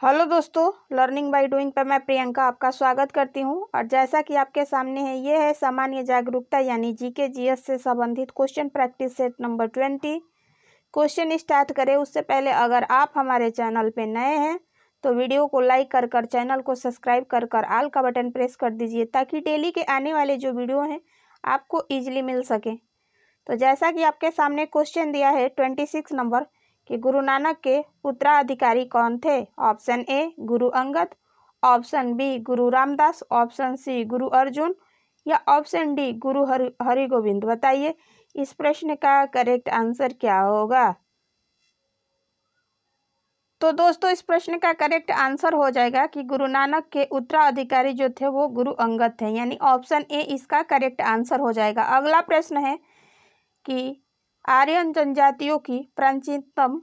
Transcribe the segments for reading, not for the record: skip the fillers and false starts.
Hello दोस्तों, learning by doing पर मैं प्रियंका आपका स्वागत करती हूं। और जैसा कि आपके सामने है, ये है सामान्य जागरूकता यानी जीके जीएस से संबंधित question practice set number 20। Question start करें उससे पहले अगर आप हमारे चैनल पे नए हैं तो वीडियो को लाइक कर चैनल को सब्सक्राइब कर ऑल का बटन प्रेस कर दीजिए ताकि डेली के आने वाले जो वीडियो हैं आपको ईजिली मिल सके। तो जैसा कि आपके सामने क्वेश्चन दिया है 26 नंबर कि गुरु नानक के उत्तराधिकारी कौन थे। Option A Guru Angad, option B Guru Ramdas, option C गुरु अर्जुन या ऑप्शन डी गुरु हरिगोविंद। बताइए इस प्रश्न का करेक्ट आंसर क्या होगा। तो दोस्तों इस प्रश्न का करेक्ट आंसर हो जाएगा कि गुरु नानक के उत्तराधिकारी जो थे वो गुरु अंगद थे, यानी ऑप्शन ए इसका करेक्ट आंसर हो जाएगा। अगला प्रश्न है कि आर्यन जनजातियों की प्राचीनतम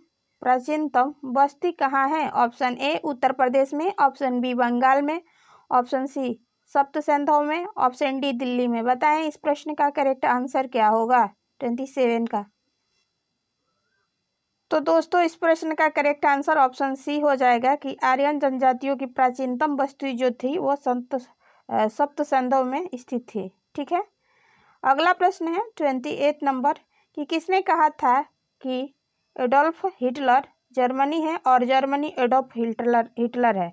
बस्ती कहाँ है। ऑप्शन ए उत्तर प्रदेश में, ऑप्शन बी बंगाल में, ऑप्शन सी सप्त सिंधु में, ऑप्शन डी दिल्ली में। बताएं इस प्रश्न का करेक्ट आंसर क्या होगा 27 का। तो दोस्तों इस प्रश्न का करेक्ट आंसर ऑप्शन सी हो जाएगा कि आर्यन जनजातियों की प्राचीनतम बस्ती जो थी वो सप्त सिंधु में स्थित थी। ठीक है। अगला प्रश्न है 28 नंबर कि किसने कहा था कि एडोल्फ हिटलर जर्मनी है और जर्मनी एडोल्फ हिटलर है।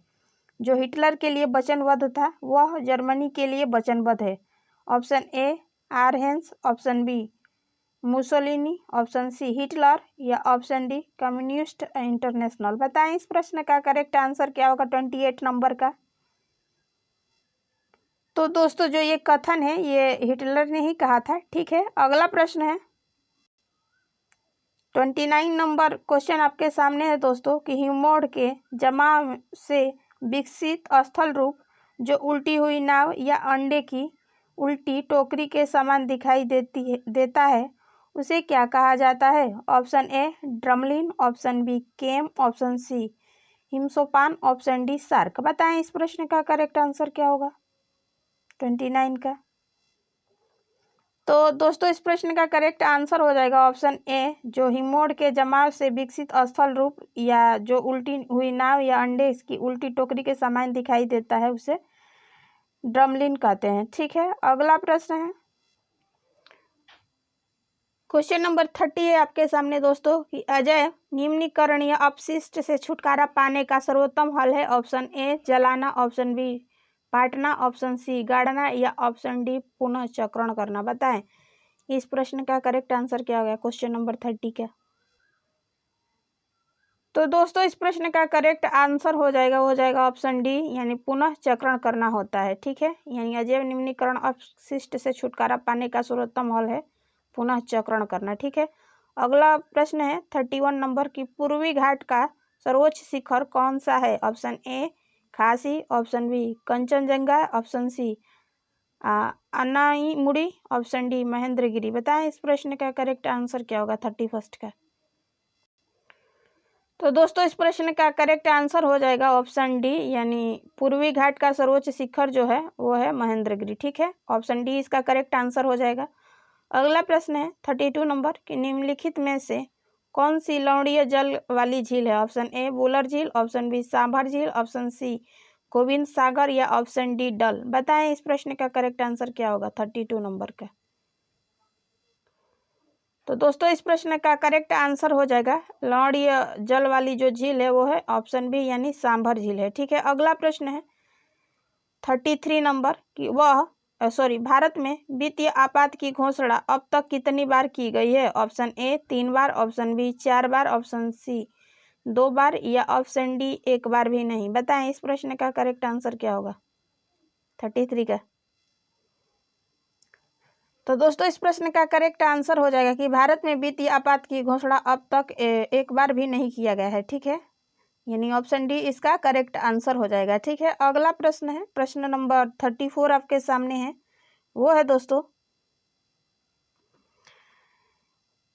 जो हिटलर के लिए वचनबद्ध था वह जर्मनी के लिए वचनबद्ध है। ऑप्शन ए आरहेंस, option B Mussolini, option C Hitler या ऑप्शन डी कम्युनिस्ट इंटरनेशनल। बताएं इस प्रश्न का करेक्ट आंसर क्या होगा 28 नंबर का। तो दोस्तों जो ये कथन है ये हिटलर ने ही कहा था। ठीक है। अगला प्रश्न है 29 नंबर क्वेश्चन आपके सामने है दोस्तों कि हिमोड के जमाव से विकसित स्थल रूप जो उल्टी हुई नाव या अंडे की उल्टी टोकरी के समान दिखाई देता है उसे क्या कहा जाता है। Option A drumlin, option B kame, option C हिमसोपान, ऑप्शन डी शार्क। बताएं इस प्रश्न का करेक्ट आंसर क्या होगा 29 का। तो दोस्तों इस प्रश्न का करेक्ट आंसर हो जाएगा ऑप्शन ए जो हिमोड के जमाव से विकसित स्थल रूप या जो उल्टी हुई नाव या अंडे इसकी उल्टी टोकरी के समान दिखाई देता है उसे ड्रमलिन कहते हैं। ठीक है। अगला प्रश्न है क्वेश्चन नंबर 30 है आपके सामने दोस्तों कि अजय निम्नीकरण या अपशिष्ट से छुटकारा पाने का सर्वोत्तम हल है। ऑप्शन ए जलाना, option B Patna, option C गाड़ना या ऑप्शन डी पुनः चक्रण करना। बताएं इस प्रश्न का करेक्ट आंसर क्या होगा क्वेश्चन नंबर 30 का। तो दोस्तों इस प्रश्न का करेक्ट आंसर हो जाएगा ऑप्शन डी यानी पुनः चक्रण करना होता है। ठीक है। यानी अजैव निम्नीकरण अपशिष्ट से छुटकारा पाने का सर्वोत्तम हल है पुनः चक्रण करना। ठीक है। अगला प्रश्न है 31 नंबर की पूर्वी घाट का सर्वोच्च शिखर कौन सा है। Option A Khasi, option B Kanchenjunga, option C Anaimudi, option D Mahendragiri. बताएं इस प्रश्न का करेक्ट आंसर क्या होगा 31 का। तो दोस्तों इस प्रश्न का करेक्ट आंसर हो जाएगा ऑप्शन डी यानी पूर्वी घाट का सर्वोच्च शिखर जो है वो है महेंद्रगिरी। ठीक है। ऑप्शन डी इसका करेक्ट आंसर हो जाएगा। अगला प्रश्न है 32 नंबर कि निम्नलिखित में से कौन सी लवणीय जल वाली झील है। ऑप्शन ए वुलर झील, ऑप्शन बी सांभर झील, ऑप्शन सी गोविंद सागर या ऑप्शन डी डल। बताएं इस प्रश्न का करेक्ट आंसर क्या होगा 32 नंबर का। तो दोस्तों इस प्रश्न का करेक्ट आंसर हो जाएगा लवणीय जल वाली जो झील है वो है ऑप्शन बी यानी सांभर झील है। ठीक है। अगला प्रश्न है 33 नंबर कि भारत में वित्तीय आपात की घोषणा अब तक कितनी बार की गई है। ऑप्शन ए 3 बार, ऑप्शन बी 4 बार, ऑप्शन सी 2 बार या ऑप्शन डी 1 बार भी नहीं। बताएं इस प्रश्न का करेक्ट आंसर क्या होगा 33 का। तो दोस्तों इस प्रश्न का करेक्ट आंसर हो जाएगा कि भारत में वित्तीय आपात की घोषणा अब तक 1 बार भी नहीं किया गया है। ठीक है। यानी ऑप्शन डी इसका करेक्ट आंसर हो जाएगा। ठीक है। अगला प्रश्न है प्रश्न नंबर 34 आपके सामने है वो है दोस्तों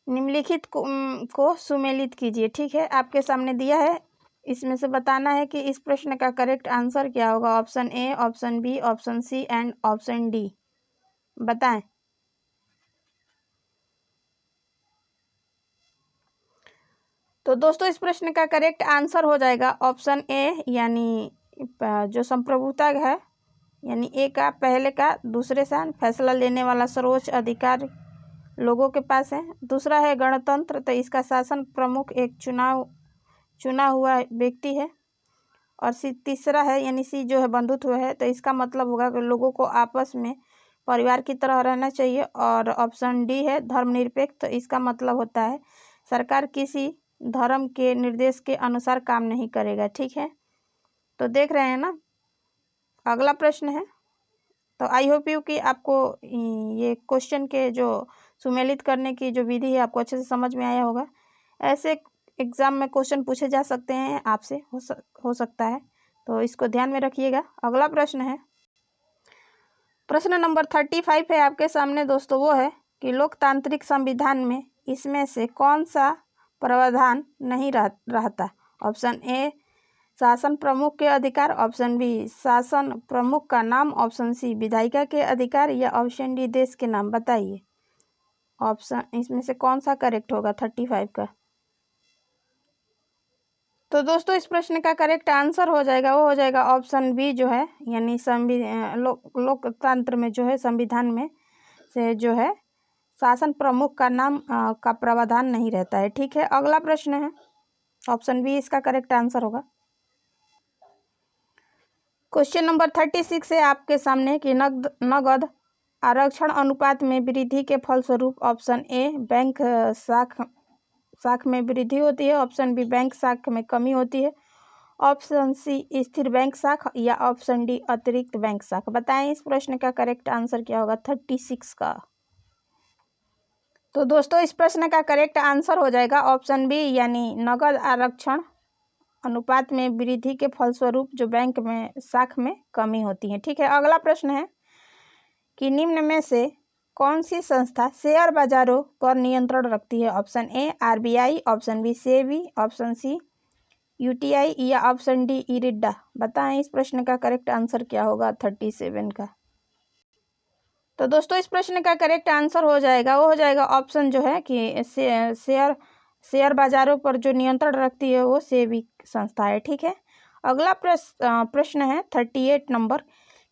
निम्नलिखित को सुमेलित कीजिए। ठीक है। आपके सामने दिया है, इसमें से बताना है कि इस प्रश्न का करेक्ट आंसर क्या होगा। Option A, option B, option C and option D. बताएं। तो दोस्तों इस प्रश्न का करेक्ट आंसर हो जाएगा ऑप्शन ए, यानी जो संप्रभुता है, यानी ए का पहले का दूसरे से फैसला लेने वाला सर्वोच्च अधिकार लोगों के पास है। दूसरा है गणतंत्र, तो इसका शासन प्रमुख एक चुना हुआ व्यक्ति है। और तीसरा है यानी सी जो है बंधुत्व है, तो इसका मतलब होगा कि लोगों को आपस में परिवार की तरह रहना चाहिए। और ऑप्शन डी है धर्मनिरपेक्ष, तो इसका मतलब होता है सरकार किसी धर्म के निर्देश के अनुसार काम नहीं करेगा। ठीक है, तो देख रहे हैं ना, अगला प्रश्न है। तो आई होप यू कि आपको ये क्वेश्चन के जो सुमेलित करने की जो विधि है आपको अच्छे से समझ में आया होगा। ऐसे एग्जाम में क्वेश्चन पूछे जा सकते हैं आपसे, हो सकता है, तो इसको ध्यान में रखिएगा। अगला प्रश्न है, प्रश्न नंबर 35 है आपके सामने दोस्तों। वो है कि लोकतांत्रिक संविधान में इसमें से कौन सा प्रावधान नहीं रहता। ऑप्शन ए शासन प्रमुख के अधिकार, ऑप्शन बी शासन प्रमुख का नाम, ऑप्शन सी विधायिका के अधिकार, या ऑप्शन डी देश के नाम। बताइए ऑप्शन इसमें से कौन सा करेक्ट होगा 35 का। तो दोस्तों इस प्रश्न का करेक्ट आंसर हो जाएगा, वो हो जाएगा ऑप्शन बी जो है, यानी लोकतंत्र में जो है संविधान में से जो है शासन प्रमुख का नाम का प्रावधान नहीं रहता है। ठीक है, अगला प्रश्न है, ऑप्शन बी इसका करेक्ट आंसर होगा। क्वेश्चन नंबर 36 है आपके सामने कि नगद आरक्षण अनुपात में वृद्धि के फलस्वरूप ऑप्शन ए बैंक साख में वृद्धि होती है, ऑप्शन बी बैंक साख में कमी होती है, ऑप्शन सी स्थिर बैंक साख, या ऑप्शन डी अतिरिक्त बैंक साख। बताएं इस प्रश्न का करेक्ट आंसर क्या होगा 36 का। तो दोस्तों इस प्रश्न का करेक्ट आंसर हो जाएगा ऑप्शन बी, यानी नगद आरक्षण अनुपात में वृद्धि के फलस्वरूप जो बैंक में साख में कमी होती है। ठीक है, अगला प्रश्न है कि निम्न में से कौन सी संस्था शेयर बाजारों पर नियंत्रण रखती है। Option A RBI, option B SEBI, option C UTI, या ऑप्शन डी इरिडा। बताएं इस प्रश्न का करेक्ट आंसर क्या होगा 37 का। तो दोस्तों इस प्रश्न का करेक्ट आंसर हो जाएगा, वो हो जाएगा ऑप्शन जो है कि शेयर बाजारों पर जो नियंत्रण रखती है वो सेबी संस्था है। ठीक है, अगला प्रश्न है 38 नंबर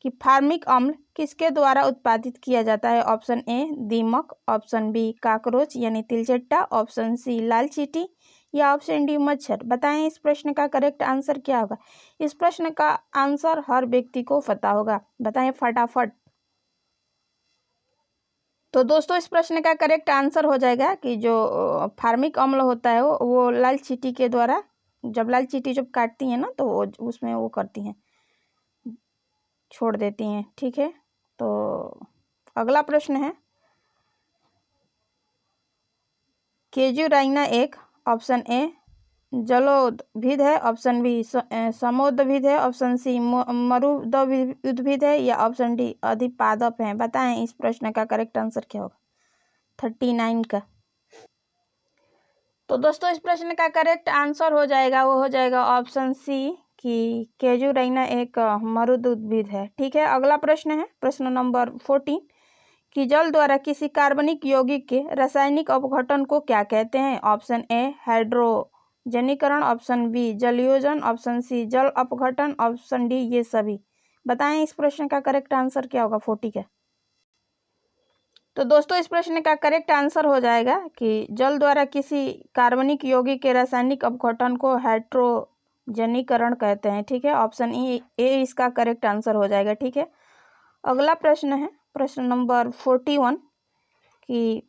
कि फार्मिक अम्ल किसके द्वारा उत्पादित किया जाता है। ऑप्शन ए दीमक, ऑप्शन बी काकरोच यानी तिलचट्टा, ऑप्शन सी लाल चींटी, या ऑप्शन डी मच्छर। बताएं इस प्रश्न का करेक्ट आंसर क्या होगा। इस प्रश्न का आंसर हर व्यक्ति को पता होगा, बताएं फटाफट। तो दोस्तों इस प्रश्न का करेक्ट आंसर हो जाएगा कि जो फार्मिक अम्ल होता है वो लाल चींटी के द्वारा, जब लाल चींटी जब काटती है ना तो वो उसमें वो करती हैं, छोड़ देती हैं। ठीक है, तो अगला प्रश्न है केजुराइना एक, ऑप्शन ए जलोद्भिद है, ऑप्शन बी समोद्भिद है, ऑप्शन सी मरुदुद्भिद है, या ऑप्शन डी अधिपादप है। बताएं इस प्रश्न का करेक्ट आंसर क्या होगा 39 का। तो दोस्तों इस प्रश्न का करेक्ट आंसर हो जाएगा, वो हो जाएगा ऑप्शन सी कि केजुराइना एक मरुदुद्भिद है। ठीक है, अगला प्रश्न है प्रश्न नंबर 14 कि जल द्वारा किसी कार्बनिक यौगिक के रासायनिक अपघटन को क्या कहते हैं। ऑप्शन ए हाइड्रोजनीकरण, ऑप्शन बी जलयोजन, ऑप्शन सी जल अपघटन, ऑप्शन डी ये सभी। बताएं इस प्रश्न का करेक्ट आंसर क्या होगा 40 का। तो दोस्तों इस प्रश्न का करेक्ट आंसर हो जाएगा कि जल द्वारा किसी कार्बनिक यौगिक के रासायनिक अपघटन को हाइड्रोजनीकरण कहते हैं। ठीक है, ऑप्शन ए इसका करेक्ट आंसर हो जाएगा। ठीक है, अगला प्रश्न है प्रश्न नंबर 41 कि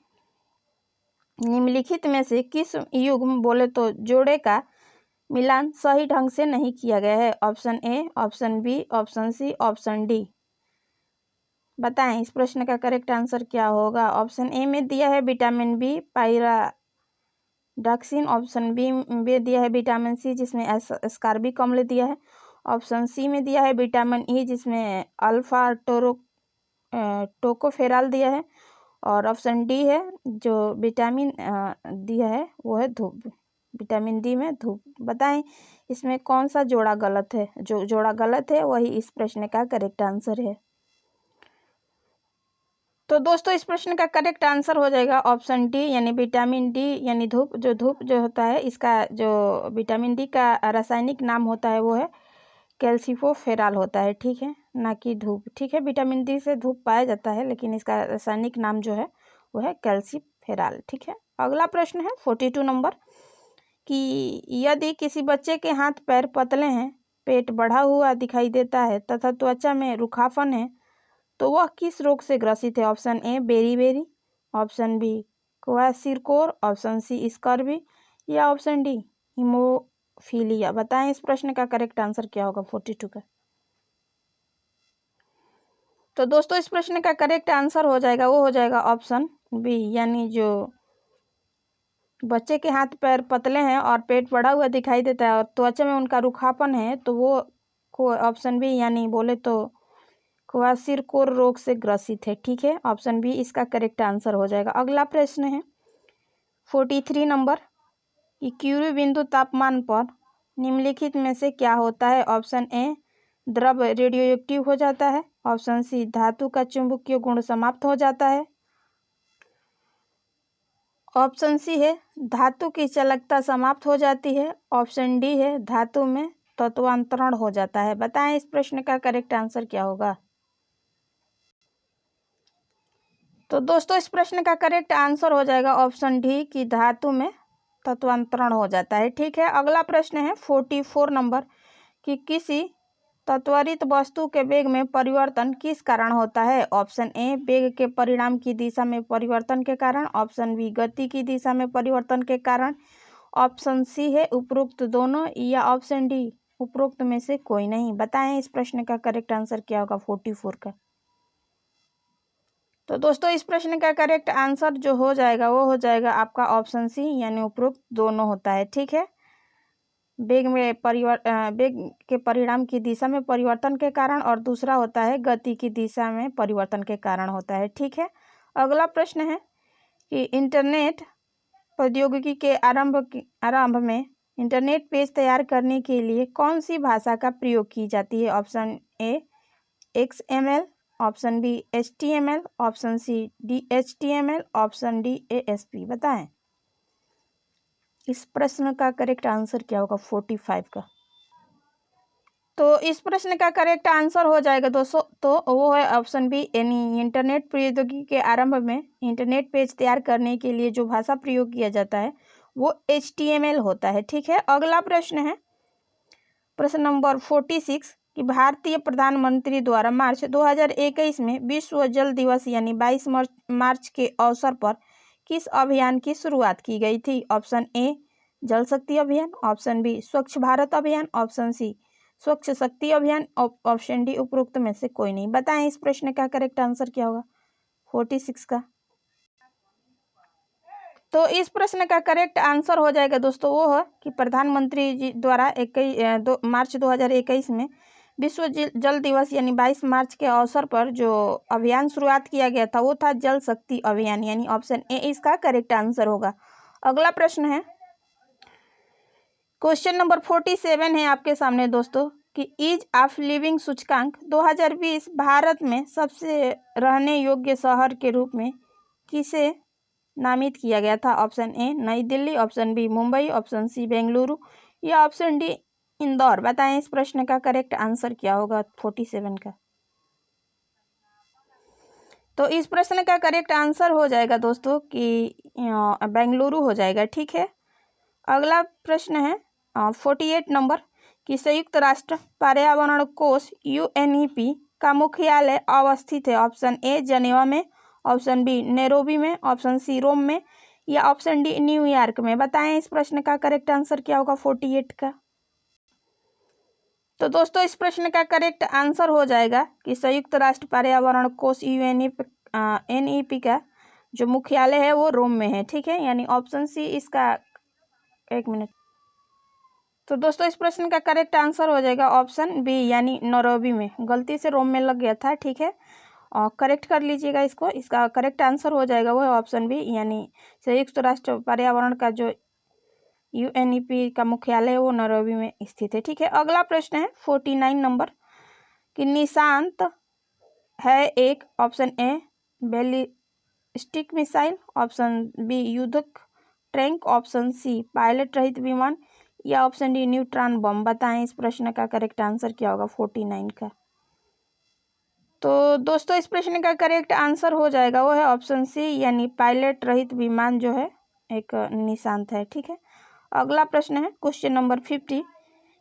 निम्नलिखित में से किस युग्म बोले तो जोड़े का मिलान सही ढंग से नहीं किया गया है। Option A, option B, option C, option D. बताएं इस प्रश्न का करेक्ट आंसर क्या होगा। ऑप्शन ए में दिया है विटामिन बी पायराडॉक्सिन, ऑप्शन बी में दिया है विटामिन सी जिसमें एस्कॉर्बिक अम्ल दिया है, ऑप्शन सी में दिया है विटामिन ई जिसमें अल्फा टोकोफेराल दिया है, और ऑप्शन डी है जो विटामिन दिया है वो है धूप, विटामिन डी में धूप। बताएं इसमें कौन सा जोड़ा गलत है। जो जोड़ा गलत है वही इस प्रश्न का करेक्ट आंसर है। तो तो दोस्तों इस प्रश्न का करेक्ट आंसर हो जाएगा ऑप्शन डी, यानी विटामिन डी, यानी धूप जो होता है, इसका जो विटामिन डी का रासायनिक नाम होता है वो है कैल्सिफोफेराल होता है, ठीक है, ना कि धूप, ठीक है। विटामिन डी से धूप पाया जाता है, लेकिन इसका रासायनिक नाम जो है वो है कैल्सिफेराल, ठीक है। अगला प्रश्न है 42 नंबर कि यदि किसी बच्चे के हाथ पैर पतले हैं, पेट बढ़ा हुआ दिखाई देता है तथा त्वचा में रूखापन है, तो वह किस रोग से ग्रसित है? ऑप्शन ए बेरी, option B kwashiorkor, option C scurvy या ऑप्शन डी हीमोफीलिया। बताएं इस प्रश्न का करेक्ट आंसर क्या होगा 42 का। तो दोस्तों इस प्रश्न का करेक्ट आंसर हो जाएगा, वो हो जाएगा ऑप्शन बी, यानी जो बच्चे के हाथ पैर पतले हैं और पेट बढ़ा हुआ दिखाई देता है और त्वचा में उनका रूखापन है, तो वो ऑप्शन बी, यानी बोले तो क्वासिरकोर रोग से ग्रसित है, ठीक है। ऑप्शन बी इसका करेक्ट आंसर हो जाएगा। अगला प्रश्न है 43 नंबर कि क्यूरी बिंदु तापमान पर निम्नलिखित में से क्या होता है? ऑप्शन ए द्रव रेडियोएक्टिव हो जाता है, ऑप्शन सी धातु का चुंबकीय गुण समाप्त हो जाता है, ऑप्शन सी है धातु की चालकता समाप्त हो जाती है, ऑप्शन डी है धातु में तत्वांतरण हो जाता है। बताएं इस प्रश्न का करेक्ट आंसर क्या होगा। तो दोस्तों इस प्रश्न का करेक्ट आंसर हो जाएगा ऑप्शन डी कि धातु में तत्वांतरण हो जाता है, ठीक है। अगला प्रश्न है 44 नंबर कि किसी त्वरित वस्तु के वेग में परिवर्तन किस कारण होता है? ऑप्शन ए वेग के परिणाम की दिशा में परिवर्तन के कारण, ऑप्शन बी गति की दिशा में परिवर्तन के कारण, ऑप्शन सी है उपरोक्त दोनों या ऑप्शन डी उपरोक्त में से कोई नहीं। बताएं इस प्रश्न का करेक्ट आंसर क्या होगा 44 का। तो दोस्तों इस प्रश्न का करेक्ट आंसर जो हो जाएगा वो हो जाएगा आपका ऑप्शन सी, यानी उपरोक्त दोनों होता है, ठीक है। वेग के परिणाम की दिशा में परिवर्तन के कारण और दूसरा होता है गति की दिशा में परिवर्तन के कारण होता है, ठीक है। अगला प्रश्न है कि इंटरनेट प्रौद्योगिकी के आरंभ में इंटरनेट पेज तैयार करने के लिए कौन सी भाषा का प्रयोग की जाती है? Option A XML, option B HTML, option C DHTML, option D ASP। बताएं इस प्रश्न का करेक्ट आंसर क्या होगा 45 का। तो इस प्रश्न का करेक्ट आंसर हो जाएगा दोस्तों, तो वो है ऑप्शन बी, यानी इंटरनेट प्रौद्योगिकी के आरंभ में इंटरनेट पेज तैयार करने के लिए जो भाषा प्रयोग किया जाता है वो HTML होता है, ठीक है। अगला प्रश्न है प्रश्न नंबर 46 कि भारतीय प्रधानमंत्री द्वारा मार्च 2021 में विश्व जल दिवस यानी 22 मार्च के अवसर पर किस अभियान की शुरुआत की गई थी? ऑप्शन ए जल शक्ति अभियान, ऑप्शन बी स्वच्छ भारत अभियान, ऑप्शन सी स्वच्छ शक्ति अभियान, ऑप्शन डी उपरोक्त में से कोई नहीं। बताएं इस प्रश्न का करेक्ट आंसर क्या होगा 46 का। तो इस प्रश्न का करेक्ट आंसर हो जाएगा दोस्तों, वो है कि प्रधानमंत्री जी द्वारा मार्च 2021 में विश्व जल दिवस यानी 22 मार्च के अवसर पर जो अभियान शुरुआत किया गया था वो था जल शक्ति अभियान, यानी ऑप्शन ए इसका करेक्ट आंसर होगा। अगला प्रश्न है क्वेश्चन नंबर 47 है आपके सामने दोस्तों कि ईज ऑफ लिविंग सूचकांक 2020 भारत में सबसे रहने योग्य शहर के रूप में किसे नामित किया गया था? Option A New Delhi, option B Mumbai, option C Bengaluru या ऑप्शन डी इंदौर। बताएं इस प्रश्न का करेक्ट आंसर क्या होगा 47 का। तो इस प्रश्न का करेक्ट आंसर हो जाएगा दोस्तों कि बेंगलुरु हो जाएगा, ठीक है। अगला प्रश्न है 48 नंबर कि संयुक्त राष्ट्र पर्यावरण कोष UNEP का मुख्यालय अवस्थित है? ऑप्शन ए जेनेवा में, ऑप्शन बी नैरोबी में, ऑप्शन सी रोम में या ऑप्शन डी न्यूयॉर्क में। बताएं इस प्रश्न का करेक्ट आंसर क्या होगा 48 का। तो दोस्तों इस प्रश्न का करेक्ट आंसर हो जाएगा कि संयुक्त राष्ट्र पर्यावरण कोष UNEP का जो मुख्यालय है वो रोम में है, ठीक है, यानी ऑप्शन सी इसका। एक मिनट। तो दोस्तों इस प्रश्न का करेक्ट आंसर हो जाएगा ऑप्शन बी, यानी नैरोबी में। गलती से रोम में लग गया था, ठीक है, और करेक्ट कर लीजिएगा इसको। इसका करेक्ट आंसर हो जाएगा वो ऑप्शन बी, यानी संयुक्त राष्ट्र पर्यावरण का जो UNEP का मुख्यालय है वो नैरोबी में स्थित है, ठीक है। अगला प्रश्न है 49 नंबर कि निशांत है एक, option A ballistic missile, option B युद्धक टैंक, ऑप्शन सी पायलट रहित विमान या ऑप्शन डी न्यूट्रॉन बम। बताएं इस प्रश्न का करेक्ट आंसर क्या होगा 49 का। तो दोस्तों इस प्रश्न का करेक्ट आंसर हो जाएगा वो है ऑप्शन सी, यानी पायलट रहित विमान जो है एक निशांत है। ठीक है, अगला प्रश्न है क्वेश्चन नंबर 50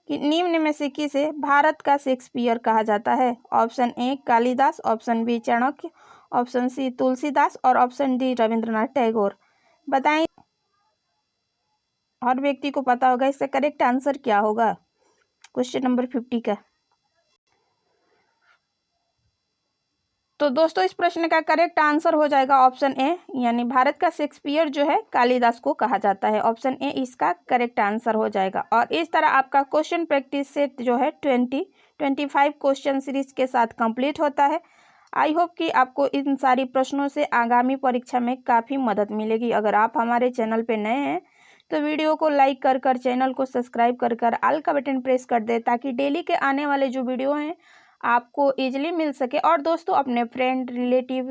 कि निम्न में से किसे भारत का शेक्सपियर कहा जाता है। Option A Kalidas, option B Chanakya, option C Tulsidas और ऑप्शन डी रविंद्रनाथ टैगोर। बताएं, हर व्यक्ति को पता होगा इसका करेक्ट आंसर क्या होगा क्वेश्चन नंबर 50 का। तो दोस्तों इस प्रश्न का करेक्ट आंसर हो जाएगा ऑप्शन ए, यानी भारत का शेक्सपियर जो है कालिदास को कहा जाता है। ऑप्शन ए इसका करेक्ट आंसर हो जाएगा। और इस तरह आपका क्वेश्चन प्रैक्टिस सेट जो है 25 क्वेश्चन सीरीज के साथ कंप्लीट होता है। आई होप कि आपको इन सारी प्रश्नों से आगामी परीक्षा में काफ़ी मदद मिलेगी। अगर आप हमारे चैनल पर नए हैं तो वीडियो को लाइक कर चैनल को सब्सक्राइब कर ऑल का बटन प्रेस कर दे, ताकि डेली के आने वाले जो वीडियो हैं आपको इजीली मिल सके। और दोस्तों अपने फ्रेंड, रिलेटिव,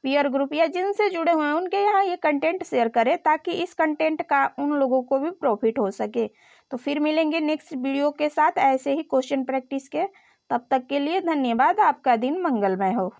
पीयर ग्रुप या जिनसे जुड़े हुए हैं उनके यहाँ ये कंटेंट शेयर करें, ताकि इस कंटेंट का उन लोगों को भी प्रॉफिट हो सके। तो फिर मिलेंगे नेक्स्ट वीडियो के साथ ऐसे ही क्वेश्चन प्रैक्टिस के। तब तक के लिए धन्यवाद। आपका दिन मंगलमय हो।